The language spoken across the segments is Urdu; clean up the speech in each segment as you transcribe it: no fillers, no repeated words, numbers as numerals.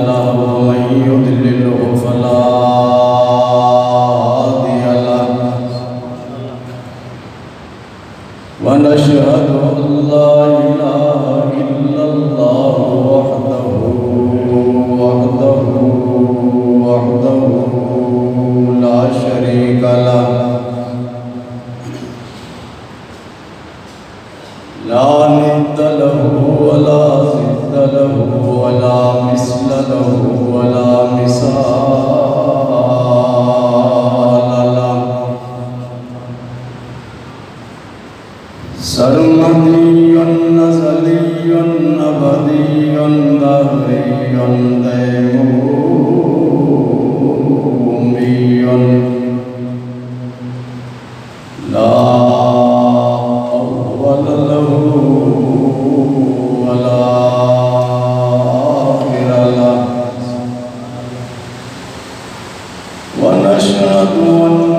له ومن يضلله فلا هادي له ونشهد أن لا إله إلا الله وحده لا شريك له لا ند له ولا ضد له ولا مثل له ولا مثال له سرمدي نزلي أبدي دهري ديمومي لا أول له ولا آخر له ونشهد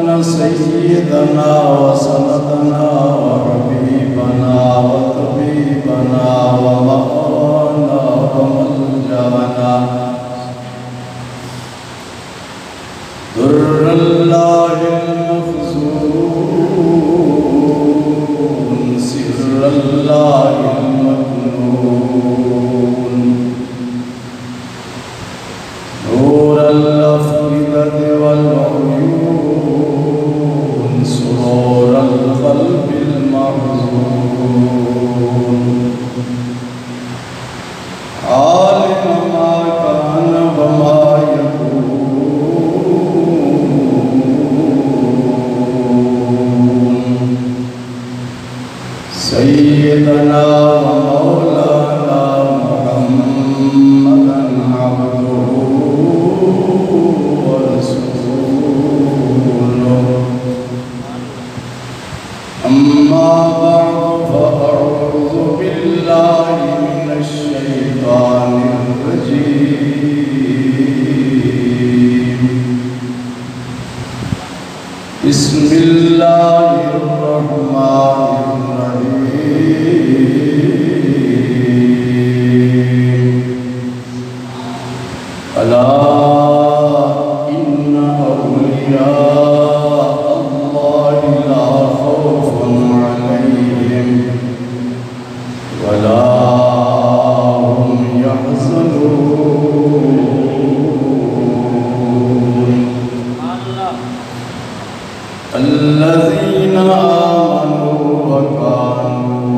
أن سيدنا وسندنا وحبيبنا وطبيبنا ومأوانا وملجأنا در الله المخزون سر الله المكنون نور الأفئدة والعيون سرور القلب المحزون عالم ما كان وما يكون سيدنا ومولانا محمدا عبده ورسوله أما بعد فأعوذ بالله من الشيطان الرجيم بسم الله الرحمن الرحيم ألا إن أولياء الله لا خوف عليهم ولا هم يحزنون الذين آمنوا وكانوا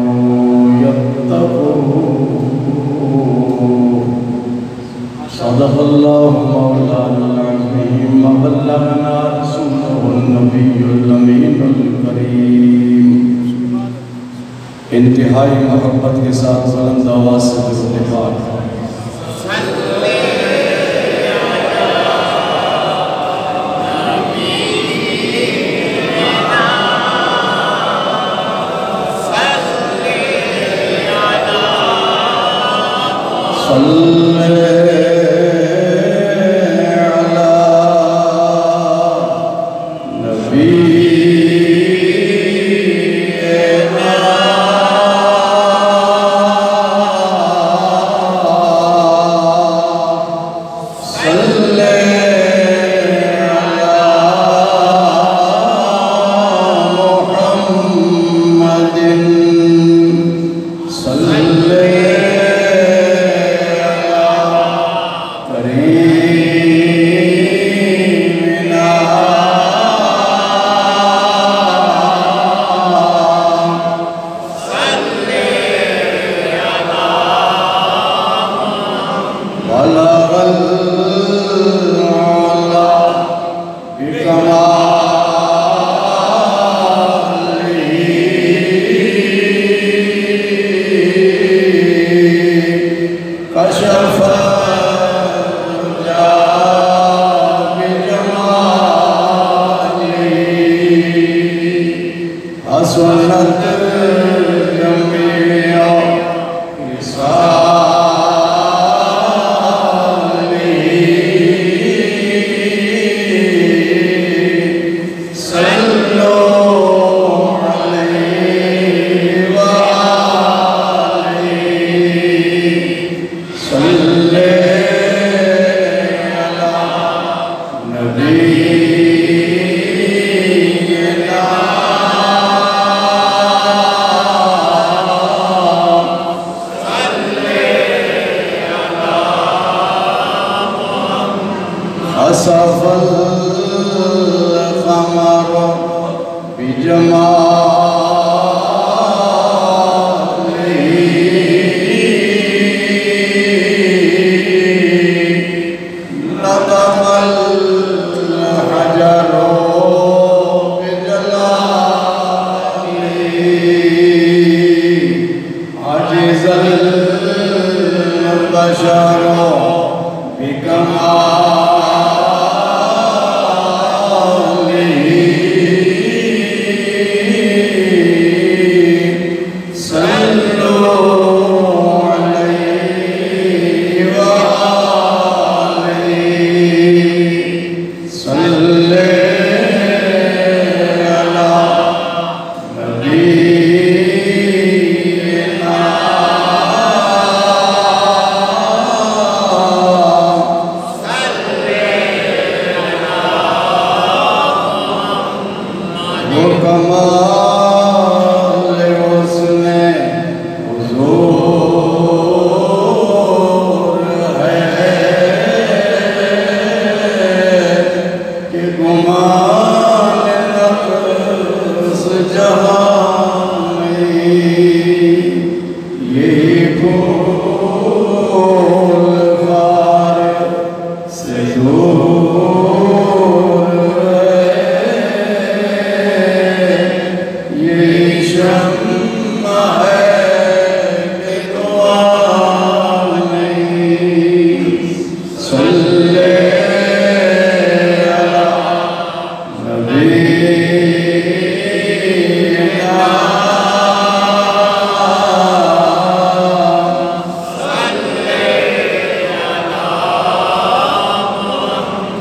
يتقون صدق الله مولانا العظيم وبلغنا رسوله النبي الأمين الكريم انتہائی محبت کے ساتھ بلند آواز سے درود پاک عجز البشر بكماله صلوا عليه وآله صل على نبينا وكمال حسن حضور ہے کہ گمان نفس جہاں میں یہی پھول خار سے دور یہ شمع ہے کہ دعا نہیں صلی علی نبینا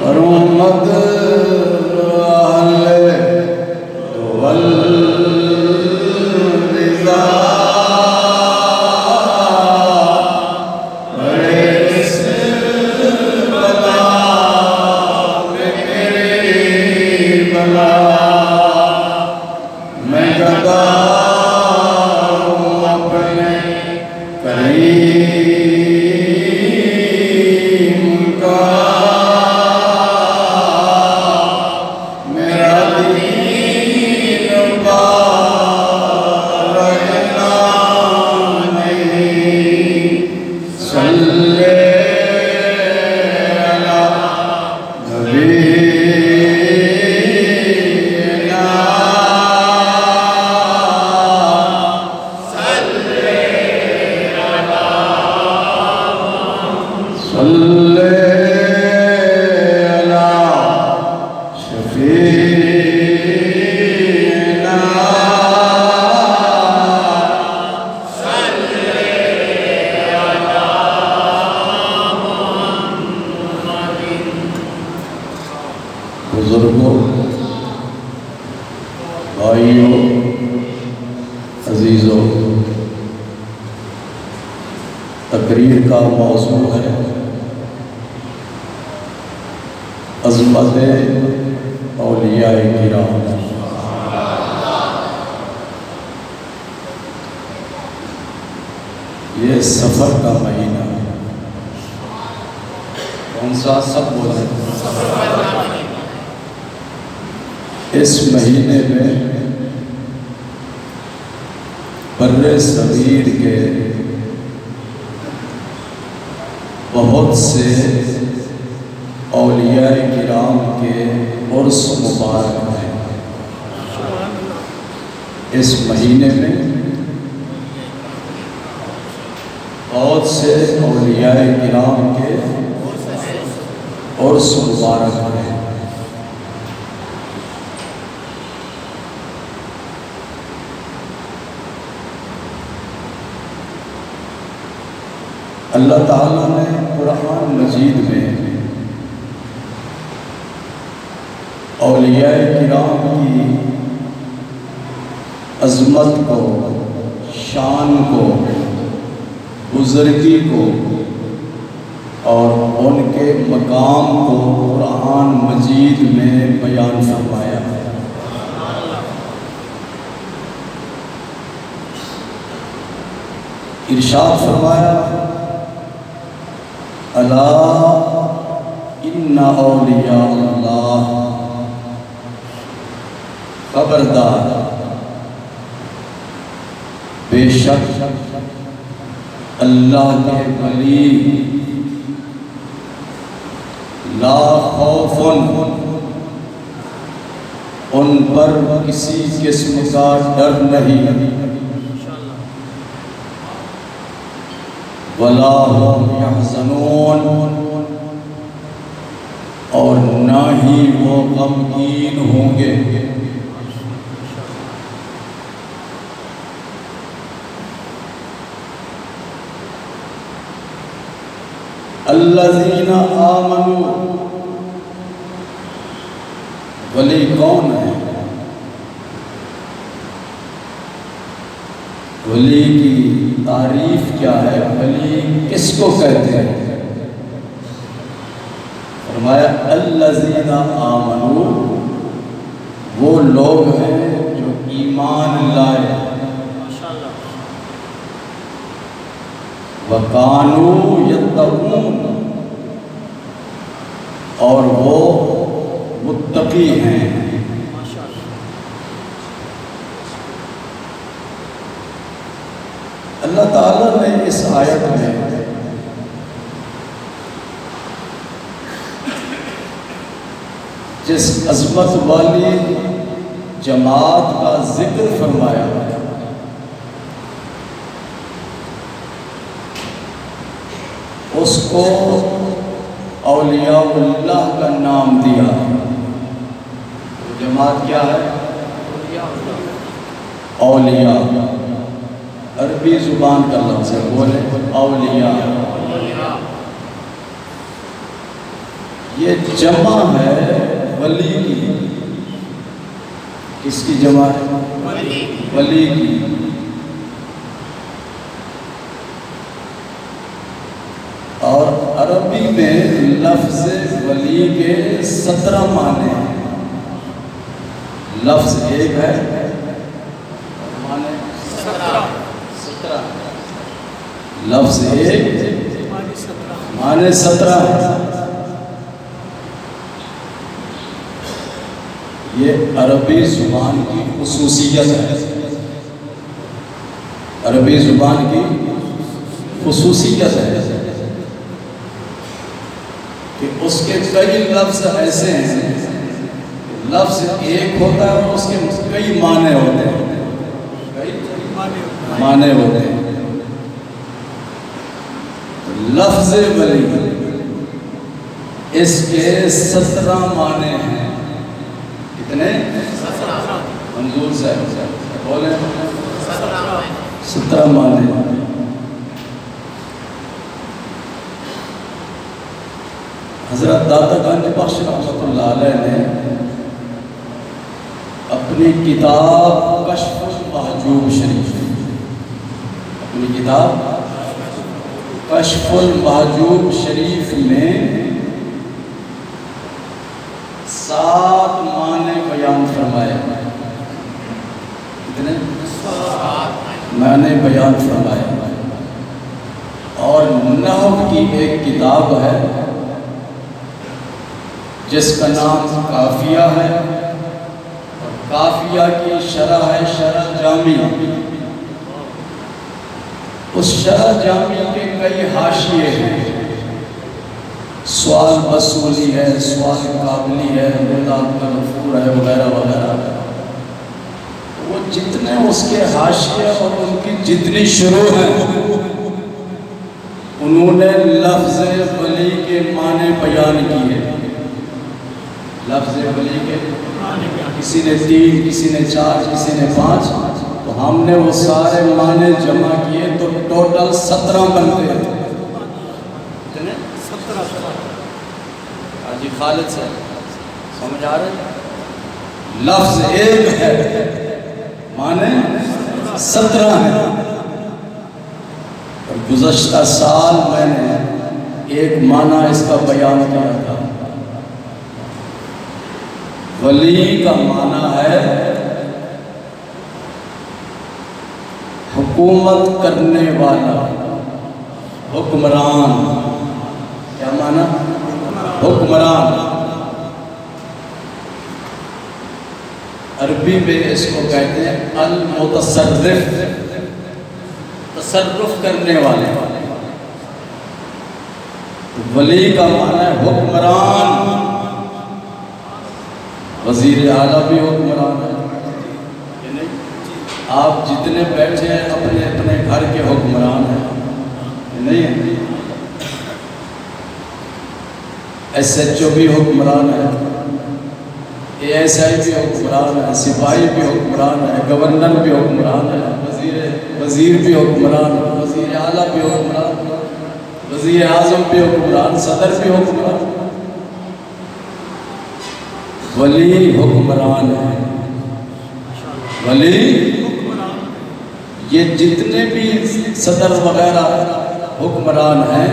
کرمد اہل والرضا بڑے اس بلا میں میری بلا میں گدا ہوں اپنے کریم کا میرا دین پار رہنا نہیں صلی علی نبینا صلی علی شفیعنا بزرگوں، بھائیوں، عزیزوں، تقریر کا موضوع ہے عظمت اولیاء کرام۔ یہ سفر کا مہینہ ہے۔ کون سا؟ سب بولے۔ اس مہینے میں بر صغیر کے بہت سے اولیاء کرام کے عرس مبارک ہیں۔ اس مہینے میں بہت سے اولیاء کرام کے عرس مبارک ہیں۔ اللہ تعالیٰ نے قرآن مجید میں اولیاء کرام کی عظمت کو، شان کو، بزرگی کو اور ان کے مقام کو قرآن مجید میں بیان فرمایا ہے۔ ارشاد فرمایا، الا ان اولیاء اللہ، خبردار بے شک اللہ کے ولی لا خوف ان پر کسی قسم کا ڈر نہیں، ولا هم يحزنون، اور نہ ہی وہ غمگین ہوں گے۔ الذین آمنوا، ولی کون ہے؟ ولی کی تعریف کیا ہے؟ ولی کس کو کہتے ہیں؟ فرمایا الذین آمنوا، وہ لوگ ہیں جو ایمان لائے، وَقَانُوا يَتَّقُونَ، اور وہ متقی ہیں۔ اللہ تعالیٰ نے اس آیت میں جس عظمت والی جماعت کا ذکر فرمایا ہے، اس کو اولیاء اللہ کا نام دیا۔ وہ جماعت کیا ہے؟ اولیاء، عربی زبان کا لفظ ہے، بولے اولیاء۔ یہ جمع ہے ولی کی۔ کس کی جمع ہے؟ ولی کی۔ اور عربی میں لفظ ولی کے 17 معنی ہیں۔ لفظ ایک ہے، معنی 17۔ لفظ ایک، معنی 17 ہے۔ یہ عربی زبان کی خصوصیت ہے۔ عربی زبان کی خصوصیت ہے کہ اس کے کئی لفظ ایسے ہیں، لفظ ایک ہوتا ہے اور اس کے کئی معنی ہوتے ہیں، کئی معنی ہوتے ہیں۔ لفظ ولی اس کے 17 معنی ہیں۔ کتنے؟ منظور صاحب بولیں۔ 17 معنی۔ حضرت داتا گنج بخش رحمۃ اللہ علیہ نے اپنی کتاب کشف المحجوب شریف، اپنی کتاب کشف المحجوب شریف میں 7 معنی بیان فرمائے۔ کتنے؟ 7 معنی بیان فرمائے۔ اور نحو کی ایک کتاب ہے جس کا نام کافیہ ہے، اور کافیہ کی شرح ہے شرح جامی۔ اس شرح جامی کے کئی حاشیے ہیں، سوال بسولی ہے، سوال قابلی ہے، مداد منفور ہے، وغیرہ وغیرہ۔ وہ جتنے اس کے حاشیے اور ان کی جتنی شروع ہیں، انہوں نے لفظ ولی کے معنی بیان کیے۔ لفظ ولی کے کسی نے 3، کسی نے 4، کسی نے 5، تو ہم نے وہ سارے معنی جمع کیے تو ٹوٹل 17 بنتے ہیں۔ کتنے؟ 17۔ حاجی خالد سے سمجھ آ رہے ہیں؟ لفظ ایک ہے، معنی 17 ہیں۔ اور گزشتہ سال میں نے ایک معنی اس کا بیان کیا تھا۔ ولی کا معنی ہے حکومت کرنے والا، حکمران۔ کیا معنی؟ حکمران۔ عربی میں اس کو کہتے ہیں المتصرف، تصرف کرنے والے۔ ولی کا معنی ہے حکمران۔ وزیر اعلیٰ بھی حکمران ہے، آپ جتنے بیٹھے ہیں اپنے اپنے گھر کے حکمران ہیں، نہیں ہیں؟ SHO بھی حکمران ہے, ASI بھی حکمران ہے, سپاہی بھی حکمران ہے, گورنر بھی حکمران ہے, وزیر بھی حکمران ہے, وزیر اعلیٰ بھی حکمران ہے, وزیر اعظم بھی حکمران, صدر بھی حکمران. ولی حکمران ہے. ولی یہ جتنے بھی صدر وغیرہ حکمران ہیں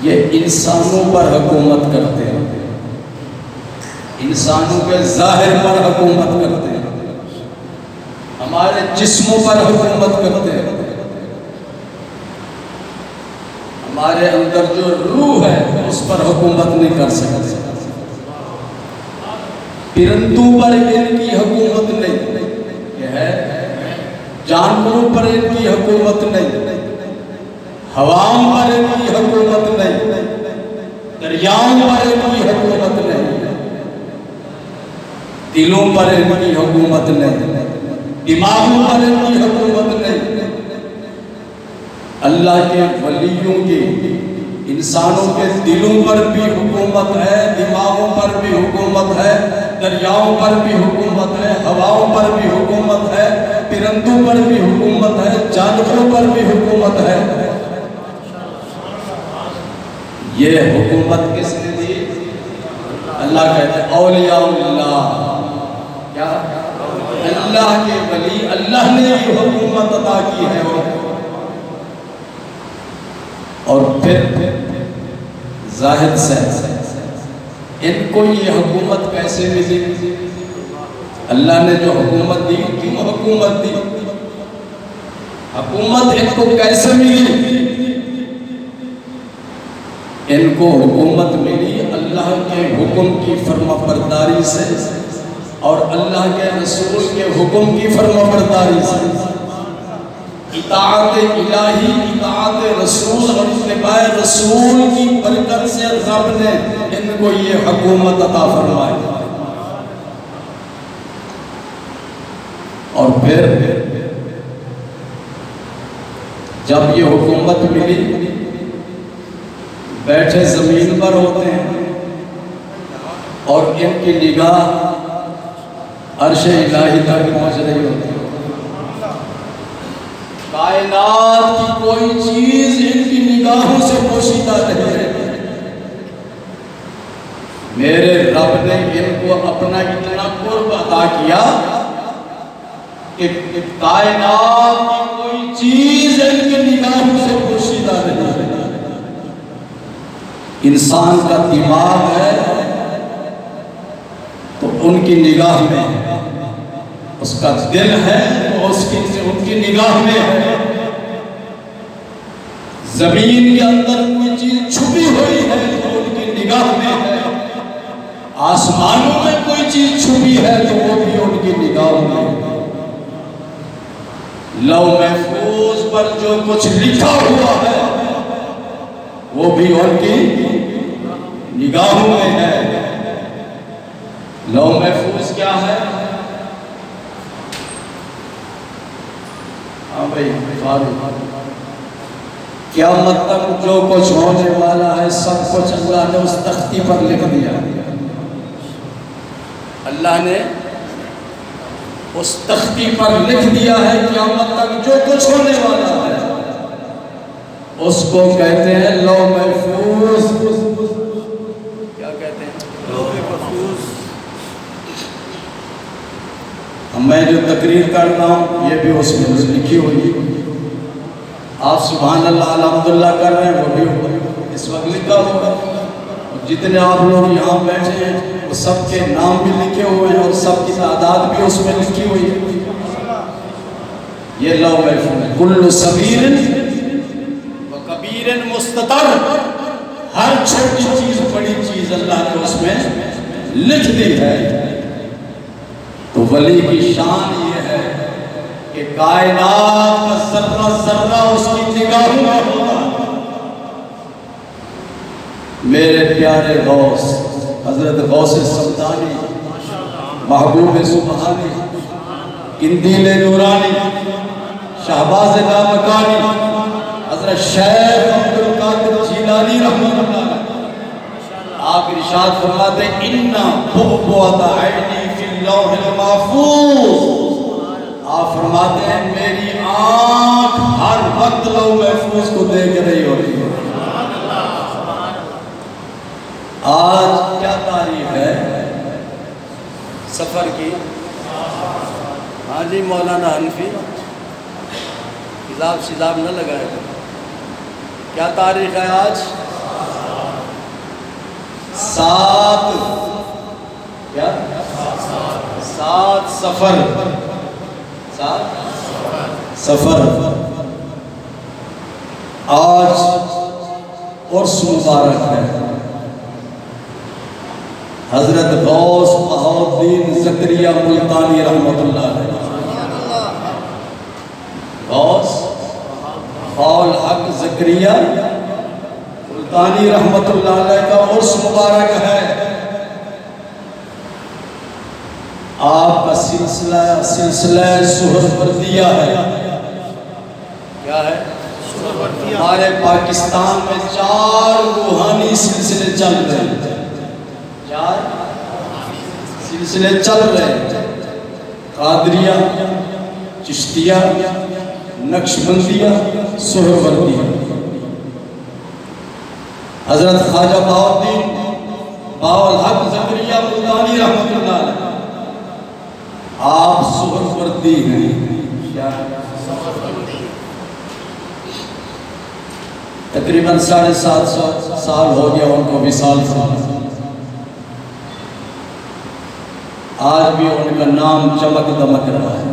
یہ انسانوں پر حکومت کرتے ہیں, انسانوں کے ظاہر پر حکومت کرتے ہیں, ہمارے جسموں پر حکومت کرتے ہیں. ہمارے اندر جو روح ہے اس پر حکومت نہیں کر سکتے. پرندوں پر ان کی حکومت نہیں, یہ ہے جانوروں پر ان کی حکومت نہیں, ہواؤں پر ان کی حکومت نہیں, دریاؤں پر ان کی حکومت نہیں, دلوں پر ان کی حکومت نہیں, دماغوں پر ان کی حکومت نہیں. اللہ کے ولیوں کی انسانوں کے دلوں پر بھی حکومت ہے, دماغوں پر بھی حکومت ہے, دریاؤں پر بھی حکومت ہے, ہواؤں پر بھی حکومت ہے, پرندوں پر بھی حکومت ہے, جانوروں پر بھی حکومت ہے. یہ حکومت کس نے دی؟ اللہ کہتے ہیں اولیاء اللہ, کیا اللہ کے ولی, اللہ نے یہ حکومت عطا کی ہے. اور پھر زاہد سے ان کو یہ حکومت کیسے ملی؟ اللہ نے جو حکومت دی, کیوں حکومت دی؟ حکومت ان کو کیسے ملی؟ ان کو حکومت ملی اللہ کے حکم کی فرما برداری سے اور اللہ کے رسول کے حکم کی فرما برداری سے. اطاعت الہی, اطاعت رسول اور اتباع رسول کی برکت سے رب نے ان کو یہ حکومت عطا فرمائی. اور پھر جب یہ حکومت ملی بیٹھے زمین پر ہوتے ہیں اور ان کی نگاہ عرش الہی تک پہنچ رہی ہوتی ہے. کائنات کی کوئی چیز ان کی نگاہوں سے پوشیدہ نہیں ہے. میرے رب نے ان کو اپنا اتنا قرب عطا کیا کہ کائنات کی کوئی چیز ان کی نگاہوں سے پوشیدہ نہیں ہے. انسان کا دماغ ہے تو ان کی نگاہ میں ہے, اس کا دل ہے تو ان کی نگاہ میں ہے. زمین کے اندر کوئی چیز چھپی ہوئی ہے تو ان کی نگاہ میں ہے. آسمانوں میں کوئی چیز چھپی ہے تو وہ بھی ان کی نگاہ میں ہے. لوح محفوظ پر جو کچھ لکھا ہوا ہے وہ بھی ان کی نگاہوں میں ہے. لوح محفوظ کیا ہے؟ ہاں بھائی فاروق, قیامت تک جو کچھ ہونے والا ہے سب کچھ اللہ نے اس تختی پر لکھ دیا. اللہ نے اس تختی پر لکھ دیا ہے قیامت تک جو کچھ ہونے والا ہے. اس کو کہتے ہیں لوح محفوظ. کیا کہتے ہیں؟ لوح محفوظ. میں جو تقریر کرتا ہوں یہ بھی اس میں لکھی ہوئی. آپ سبحان اللہ الحمدللہ کر رہے ہیں وہ بھی اس وقت لکھا ہوگا. جتنے آپ لوگ یہاں بیٹھے ہیں وہ سب کے نام بھی لکھے ہوئے ہیں اور سب کی تعداد بھی اس میں لکھی ہوئی ہے. یہ لوح محفوظ. کل صغیر و کبیر مستطر, ہر چھوٹی چیز بڑی چیز اللہ نے اس میں لکھ دی ہے. تو ولی کی شان یہ ہے کہ کائنات کا ذرہ ذرہ اس کی نگاہوں میں ہوتا. میرے پیارے غوث حضرت غوث سمدانی, محبوب سبحانی, قندیل نورانی, شہباز لامکانی, حضرت شیخ عبدالقادر جیلانی رحمۃ اللہ ارشاد فرماتے اِنَّا بُعْبُعَةَ عَيْنِي فِي اللَّوْحِ الْمَحْفُوظ، آپ فرماتے ہیں میری آنکھ ہر وقت لوح محفوظ کو دیکھ رہی ہوتی ہے۔ آج کیا تاریخ ہے سفر کی؟ ہاں جی مولانا حنفی حساب شزاب نہ لگائے گا، کیا تاریخ ہے آج؟ 7 کیا 7 سفر، 7 سفر۔ آج عرس مبارک ہے، حضرت غوث بہاؤالدین زکریا ملتانی رحمت اللہ علیہ، غوث بہاؤالحق زکریا ملتانی رحمت اللہ علیہ کا عرس مبارک ہے۔ آپ کا سلسلہ سہروردیہ ہے، کیا ہے؟ ہمارے پاکستان میں 4 روحانی سلسلے چل رہے ہیں، 4 سلسلے چل رہے ہیں، قادریہ، چشتیہ، نقشبندیہ، سہروردیہ۔ حضرت خواجہ بہاؤالحق زکریا ملتانی رحمت اللہ علیہ، آپ سہروردی ہیں، کیا تقریباً 750 سال ہو گیا ان کو وصال فرمائے، آج بھی ان کا نام چمک دمک رہا ہے۔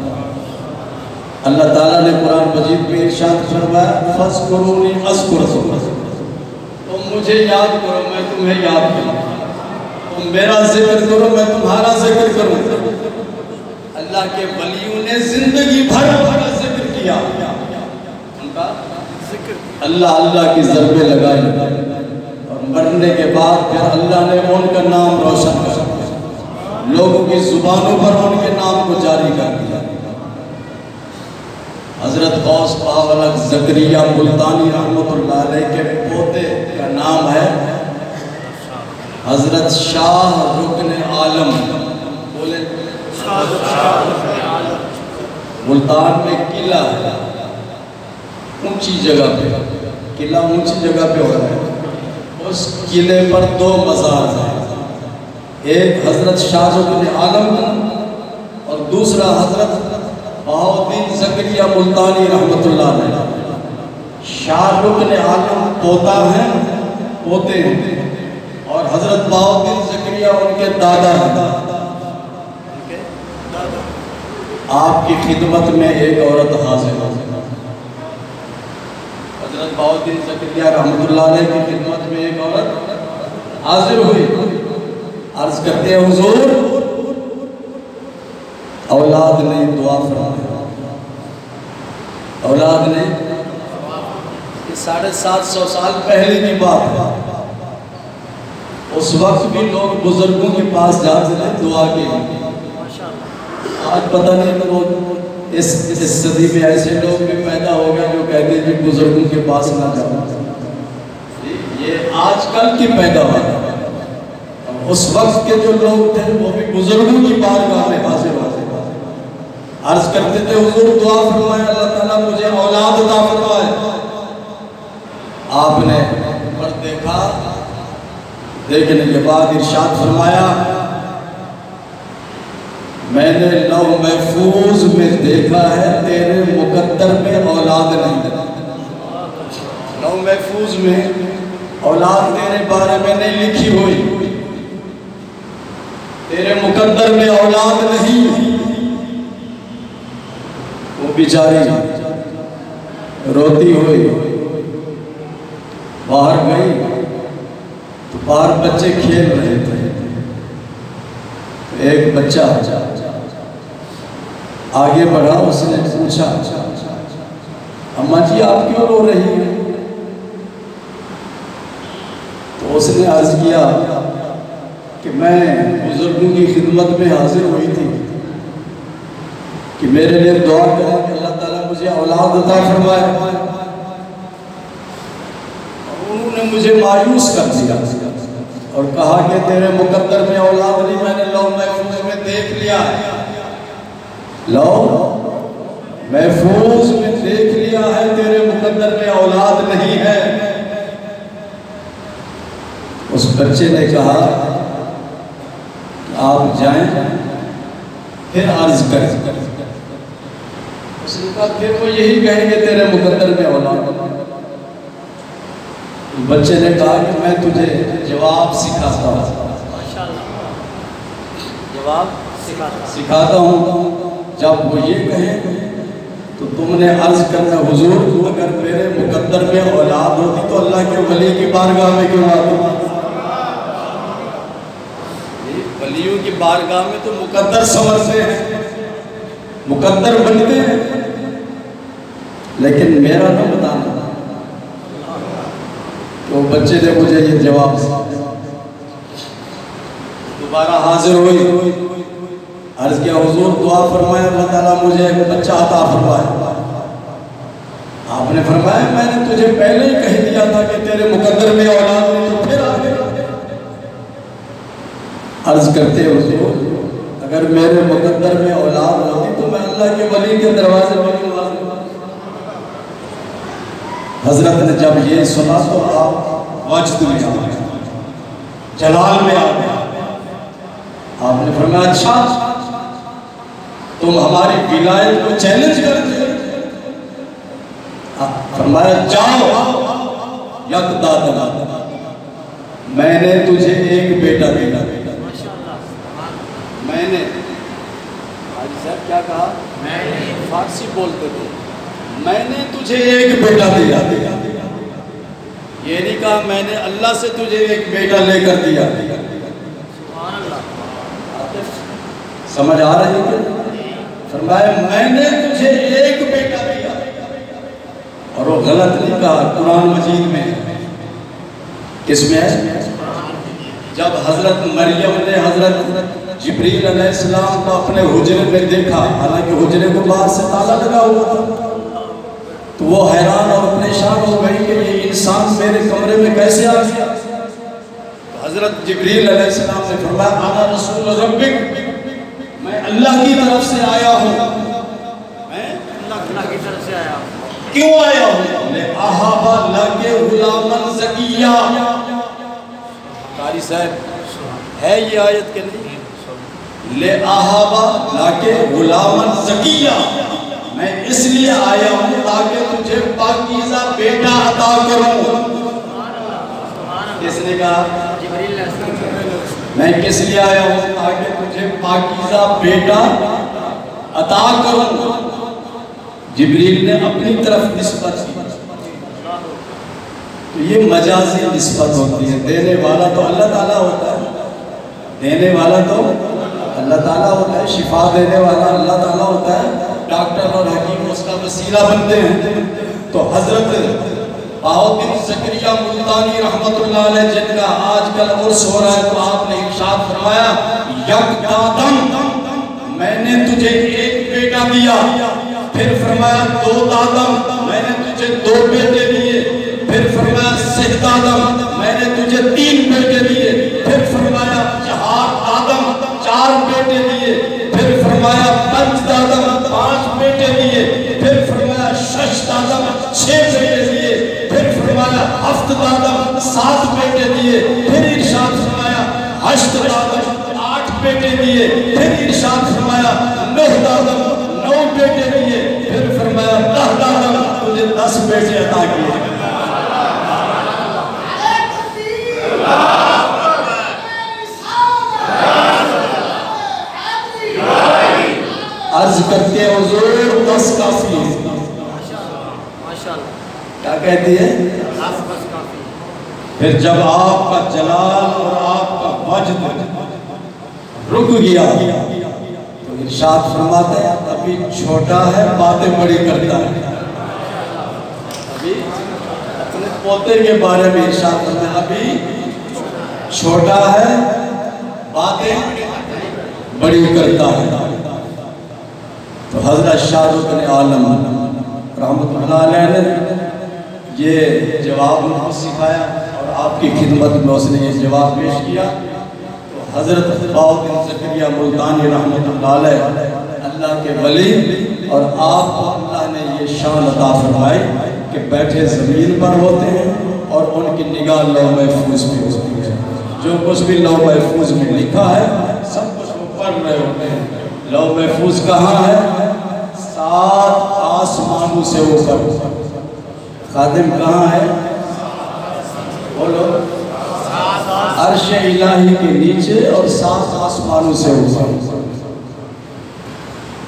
اللہ تعالیٰ نے قرآن مجید میں ارشاد فرمایا فَاذْكُرُونِي أَذْكُرْكُمْ، تم مجھے یاد کرو میں تمہیں یاد کروں، تم میرا ذکر کرو میں تمہارا ذکر کروں۔ اللہ کے ولیوں نے زندگی بھر ذکر کیا، ان کا اللہ اللہ کی ضربیں لگائی، اور مرنے کے بعد پھر اللہ نے ان کا نام روشن کر لوگوں کی زبانوں پر ان کے نام کو جاری کر دیا۔ حضرت غوث بہاؤالحق زکریا ملتانی رحمت اللہ علیہ کے پوتے کا نام ہے حضرت شاہ رکن عالم، بولے ملتان میں قلعہ ہے، اونچی جگہ پہ، قلعہ اونچی جگہ پہ ہو رہا ہے، اس قلعے پر 2 مزار ہیں، ایک حضرت شاہ رکن عالم اور دوسرا حضرت بہاؤالدین زکریا ملتانی رحمت اللہ علیہ۔ شاہ رکن عالم پوتا ہیں، پوتے ہیں، اور حضرت بہاؤالدین زکریا ان کے دادا ہیں۔ آپ کی خدمت میں ایک عورت حاضر ہے، حضرت بہاؤالدین زکریا رحمت اللہ علیہ کی خدمت میں ایک عورت حاضر ہوئی، عرض کرتے ہیں حضور اولاد نہیں، دعا فرمائے، اولاد نہیں۔ یہ 750 سال پہلے کی بات ہے، اس وقت بھی لوگ بزرگوں کے پاس جاتے ہیں دعا کے لیے۔ آج پتہ نہیں تو اس صدی میں ایسے لوگ بھی پیدا ہو گئے جو کہتے ہیں کہ بزرگوں کے پاس نہ جاؤ، یہ آج کل کی پیداوار ہے۔ اس وقت کے جو لوگ تھے وہ بھی بزرگوں کی بارگاہ میں حاضر ہوتے، عرض کرتے تھے حضور دعا فرمائے اللہ تعالیٰ مجھے اولاد عطا فرمائے۔ آپ نے پر دیکھا، دیکھنے کے بعد ارشاد فرمایا میں نے لوح محفوظ میں دیکھا ہے تیرے مقدر میں اولاد نہیں، لوح محفوظ میں اولاد تیرے بارے میں نہیں لکھی ہوئی، تیرے مقدر میں اولاد نہیں۔ وہ بیچاری روتی ہوئی باہر گئی تو باہر بچے کھیل رہے تھے، ایک بچہ آگے بڑھا، اس نے پوچھا اماں جی آپ کیوں رو رہی ہیں؟ تو اس نے عرض کیا کہ میں بزرگوں کی خدمت میں حاضر ہوئی تھی کہ میرے لیے دعا کریں کہ اللہ تعالیٰ مجھے اولاد عطا فرمائے، اور انہوں نے مجھے مایوس کر دیا، اور اور کہا کہ تیرے مقدر میں اولاد نہیں، میں نے لوح محفوظ میں دیکھ لیا ہے، لوح محفوظ میں دیکھ لیا ہے، تیرے مقدر میں اولاد نہیں ہے۔ اس بچے نے کہا آپ جائیں پھر عرض کریں۔ اس نے کہا پھر وہ یہی کہیں گے تیرے مقدر میں اولاد۔ بچے نے کہا کہ میں تجھے جواب سکھاتا ہوں، جواب سکھاتا ہوں۔ جب وہ یہ کہیں تو تم نے عرض کرنا حضور اگر میرے مقدر میں اولاد ہوتی تو اللہ کے ولی کی بارگاہ میں کیوں آتی؟ ولیوں کی بارگاہ میں تو مقدر سمجھتے ہیں، مقدر بنتے ہیں، لیکن میرا نہ بتانا۔ تو بچے نے مجھے یہ جواب دوبارہ حاضر ہوئی، عرض کیا حضور دعا فرمائے اللہ تعالیٰ مجھے ایک بچہ عطا فرمائے۔ آپ نے فرمایا میں نے تجھے پہلے ہی کہہ دیا تھا کہ تیرے مقدر میں اولاد نہیں، تو پھر آگے عرض کرتے حضور اگر میرے مقدر میں اولاد ہوتی تو میں اللہ کے ولی کے دروازے میں کیوں آتا؟ حضرت نے جب یہ سنا تو آپ وجد میں آ گئے، جلال میں آ گئے۔ آپ نے فرمایا اچھا تم ہماری ولایت کو چیلنج کرتے ہو؟ فرمایا جاؤ یک دادم میں نے تجھے ایک بیٹا دیا۔ میں نے حاجی صاحب کیا کہا؟ میں نے فارسی بولتے تھے، میں نے تجھے ایک بیٹا دیا۔ یہ نہیں کہا میں نے اللہ سے تجھے ایک بیٹا لے کر دیا۔ سمجھ آ رہی ہے؟ فرمایا میں نے تجھے ایک بیٹا دیا، اور وہ غلط نہیں کہا، قرآن مجید میں کس میں ہے؟ جب حضرت مریم نے حضرت جبریل علیہ السلام کو اپنے حجرے میں دیکھا، حالانکہ حجرے کو باہر سے تالا لگا ہوا تھا، تو وہ حیران اور پریشان ہو گئی کہ یہ انسان میرے کمرے میں کیسے آ گیا؟ حضرت جبریل علیہ السلام نے فرمایا انا رسول ربک، میں اللہ کی طرف سے آیا ہوں۔ میں اللہ کی طرف سے آیا ہوں۔ کیوں آیا ہوں؟ لِأَحَبَ لَكَ غُلَامًا زَكِيًّا۔ قاری صاحب ہے یہ آیت کے نہیں؟ لِأَحَبَ لَكَ غُلَامًا زَكِيًّا، میں اس لیے آیا ہوں تاکہ تجھے پاکیزہ بیٹا عطا کروں۔ کس نے کہا؟ میں کس لیے آیا ہوں تاکہ تجھے پاکیزہ بیٹا عطا کروں۔ جبریل نے اپنی طرف نسبت کی، تو یہ مجازی نسبت ہوتی ہے۔ دینے والا تو اللہ تعالیٰ ہوتا ہے، دینے والا تو اللہ تعالیٰ ہوتا ہے، شفا دینے والا اللہ تعالیٰ ہوتا ہے، ڈاکٹر اور حکیم اس کا وسیلہ بنتے ہیں۔ تو حضرت بہاؤالدین زکریا ملتانی رحمت اللہ علیہ جن کا آج کل عرس ہو رہا ہے، تو آپ نے ارشاد فرمایا یک دادم میں نے تجھے ایک بیٹا دیا، پھر فرمایا دو دادم میں نے تجھے دو بیٹے دیے، پھر فرمایا سہ دادم میں نے تجھے تین بیٹے دیے، پھر فرمایا چہار دادم چار بیٹے دیے، پھر فرمایا پنج دادم پانچ بیٹے دیے، پھر فرمایا شش دادم چھ بیٹے دیے، پھر فرمایا ہفت دادم سات بیٹے دیے، پھر ارشاد فرمایا ہشت دادم آٹھ بیٹے دیے، پھر ارشاد فرمایا نو دادم نو بیٹے دیے، پھر فرمایا 10 دادم تجھے 10 بیٹے عطا کیے۔ عرض کرتے ہیں حضور 10 کافی ہے۔ کیا کہتی ہے؟ پھر جب آپ کا جلال اور آپ کا وجد رک گیا تو ارشاد فرماتے ہیں ابھی چھوٹا ہے باتیں بڑی کرتا ہے۔ ابھی اپنے پوتے کے بارے میں ارشاد فرماتے ہیں ابھی چھوٹا ہے باتیں بڑی کرتا ہے۔ تو حضرت شاہ رخ عالم رحمت اللہ علیہ نے یہ جواب ان کو سکھایا، اور آپ کی خدمت میں اس نے یہ جواب پیش کیا تو حضرت باؤ بن زکریا ملتانی رحمۃ اللہ علیہ اللہ کے ولی اور آپ کو اللہ نے یہ شان عطا فرمائی کہ بیٹھے زمین پر ہوتے ہیں اور ان کی نگاہ لوح محفوظ میں ہوتی ہے. جو کچھ بھی لوح محفوظ میں لکھا ہے سب کچھ وہ پڑھ رہے ہوتے ہیں. لوح محفوظ کہاں ہے؟ 7 آسمانوں سے اوپر. خادم کہاں ہے؟ بولو. عرش الہی کے نیچے اور 7 آسمانوں سے اوپر.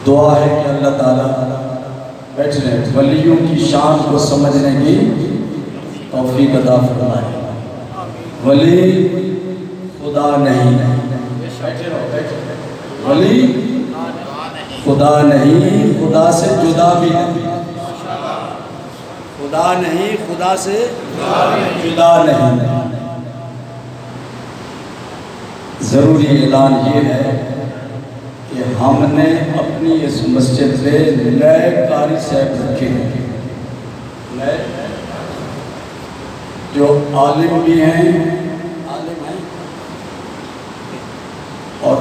دعا ہے کہ اللہ تعالیٰ بیٹھ رہے ولیوں کی شان کو سمجھنے کی توفیق عطا فرمائے. ولی خدا نہیں. ولی خدا نہیں، خدا سے جدا بھی نہیں. خدا نہیں، خدا سے جدا نہیں. ضروری اعلان یہ ہے کہ ہم نے اپنی اس مسجد میں نئے قاری صاحب رکھے ہیں، نئے جو عالم بھی ہیں اور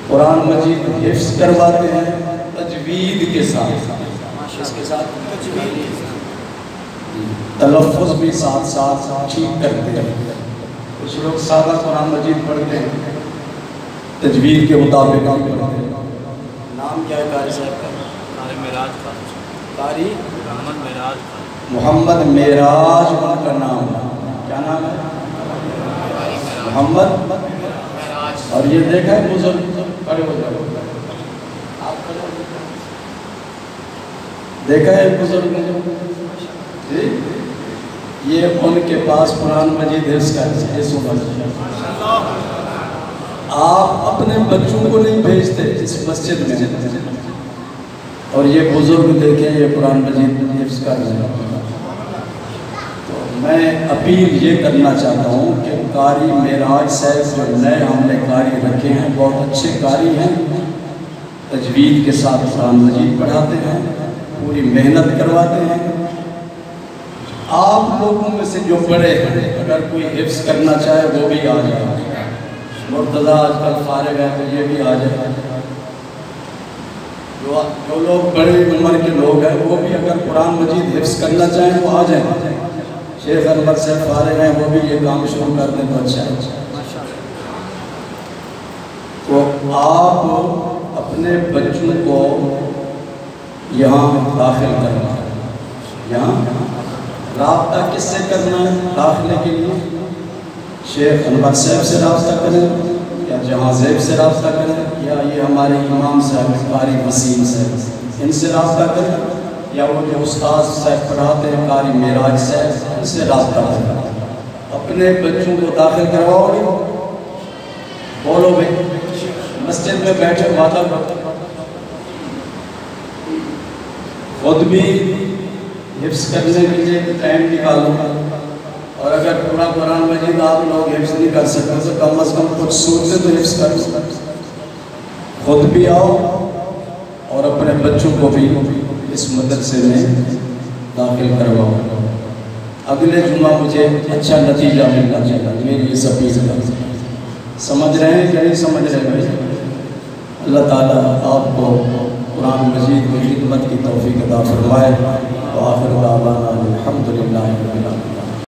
قرآن مجید حفظ کرواتے ہیں تجوید کے ساتھ. اس کے ساتھ تلفظ بھی ساتھ ساتھ ٹھیک کرتے ہیں. کچھ لوگ سادہ قرآن مجید پڑھتے ہیں، تجوید کے مطابق کام کرتے ہیں. نام کیا ہے قاری صاحب کا؟ قاری معراج کا. قاری محمد معراج ان کا نام ہے. کیا نام ہے؟ محمد. اور یہ دیکھا ہے بزرگ کھڑے ہو جاؤ. آپ کھڑے ہو جاؤ. دیکھا ہے بزرگ جی یہ ان کے پاس قرآن مجید حفظ کا ہے. آپ اپنے بچوں کو نہیں بھیجتے اس مسجد میں اور یہ بزرگ دیکھیں یہ قرآن مجید حفظ کر رہے ہیں. تو میں اپیل یہ کرنا چاہتا ہوں کہ قاری معراج صاحب جو نئے ہم نے قاری رکھے ہیں بہت اچھے قاری ہیں، تجوید کے ساتھ قرآن مجید پڑھاتے ہیں، پوری محنت کرواتے ہیں. آپ لوگوں میں سے جو بڑے ہیں اگر کوئی حفظ کرنا چاہے وہ بھی آ جائے. مرتضیٰ آج کل فارغ ہے تو یہ بھی آ جائے. جو لوگ بڑے عمر کے لوگ ہیں وہ بھی اگر قرآن مجید حفظ کرنا چاہیں وہ آ جائیں. شیخ انور سے فارغ ہیں وہ بھی یہ کام شروع کر دیں تو اچھا ہے. تو آپ اپنے بچوں کو یہاں داخل کرنا ہے. یہاں رابطہ کس سے کرنا ہے داخلے کے لیے؟ شیخ انور صاحب سے رابطہ کریں یا جہاں زیب سے رابطہ کریں یا یہ ہمارے امام صاحب قاری وسیم صاحب ان سے رابطہ کریں یا وہ جو استاد صاحب پڑھاتے ہیں قاری معراج صاحب ان سے رابطہ کریں. اپنے بچوں کو داخل کرواؤ گے؟ بولو بھائی. مسجد میں بیٹھے وعدہ کرو خود بھی حفظ کرنے کے لیے ٹائم نکالو اور اگر پورا قرآن مجید آپ لوگ حفظ نہیں کر سکتے تو کم از کم کچھ سورتیں تو حفظ کر سکتے. خود بھی آؤ اور اپنے بچوں کو بھی اس مدرسے میں داخل کرواؤ. اگلے جمعہ مجھے اچھا نتیجہ ملنا چاہیے. میری یہ سبھی سمجھ رہے ہیں کہ نہیں سمجھ رہے بھائی؟ اللہ تعالیٰ آپ کو قرآن مجید میں خدمت کی توفیق عطا فرمائے. وآخر دعوانا الحمدللہ رب العالمین.